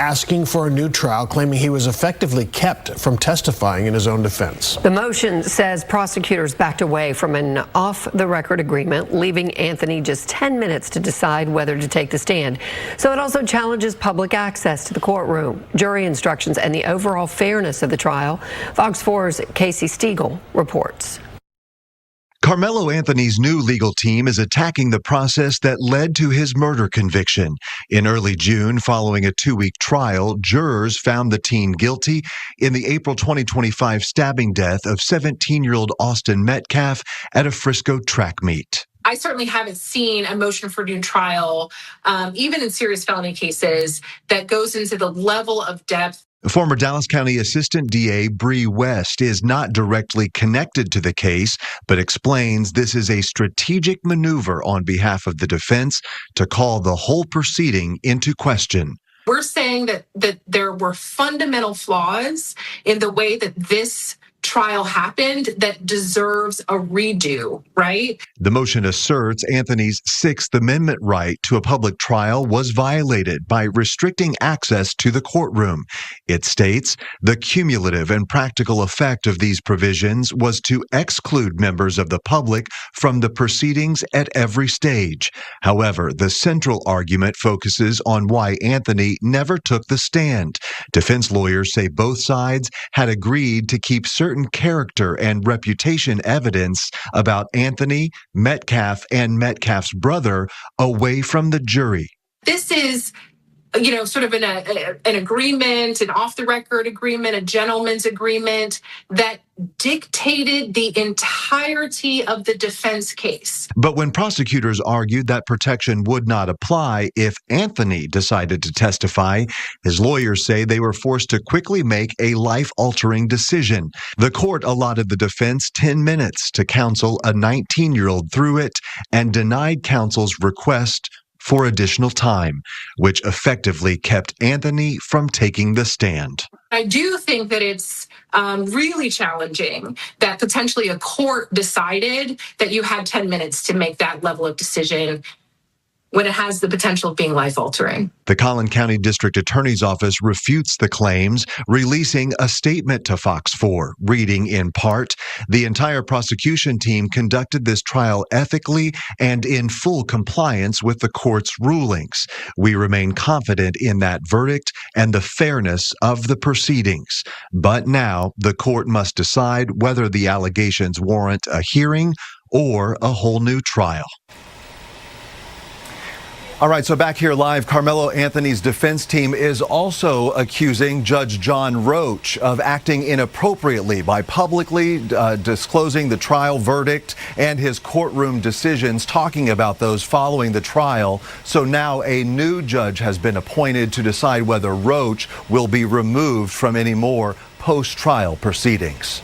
asking for a new trial, claiming he was effectively kept from testifying in his own defense. The motion says prosecutors backed away from an off-the-record agreement, leaving Anthony just 10 minutes to decide whether to take the stand. So it also challenges public access to the courtroom, jury instructions, and the overall fairness of the trial. Fox 4's Casey Stiegel reports. Carmelo Anthony's new legal team is attacking the process that led to his murder conviction. In early June, following a 2-week trial, jurors found the teen guilty in the April 2025 stabbing death of 17-year-old Austin Metcalf at a Frisco track meet. I certainly haven't seen a motion for new trial, even in serious felony cases, that goes into the level of depth. Former Dallas County Assistant DA Bree West is not directly connected to the case, but explains this is a strategic maneuver on behalf of the defense to call the whole proceeding into question. We're saying that there were fundamental flaws in the way that this trial happened that deserves a redo, right? The motion asserts Anthony's Sixth Amendment right to a public trial was violated by restricting access to the courtroom. It states the cumulative and practical effect of these provisions was to exclude members of the public from the proceedings at every stage. However, the central argument focuses on why Anthony never took the stand. Defense lawyers say both sides had agreed to keep certain character and reputation evidence about Anthony, Metcalf, and Metcalf's brother away from the jury. This is, sort of an agreement, an off-the-record agreement, a gentleman's agreement that dictated the entirety of the defense case. But when prosecutors argued that protection would not apply if Anthony decided to testify, his lawyers say they were forced to quickly make a life-altering decision. The court allotted the defense 10 minutes to counsel a 19-year-old through it and denied counsel's request for additional time, which effectively kept Anthony from taking the stand. I do think that it's really challenging that potentially a court decided that you had 10 minutes to make that level of decision when it has the potential of being life-altering. The Collin County District Attorney's Office refutes the claims, releasing a statement to Fox 4, reading in part, "The entire prosecution team conducted this trial ethically and in full compliance with the court's rulings. We remain confident in that verdict and the fairness of the proceedings. But now the court must decide whether the allegations warrant a hearing or a whole new trial." All right, so back here live, Carmelo Anthony's defense team is also accusing Judge John Roach of acting inappropriately by publicly disclosing the trial verdict and his courtroom decisions, talking about those following the trial. So now a new judge has been appointed to decide whether Roach will be removed from any more post-trial proceedings.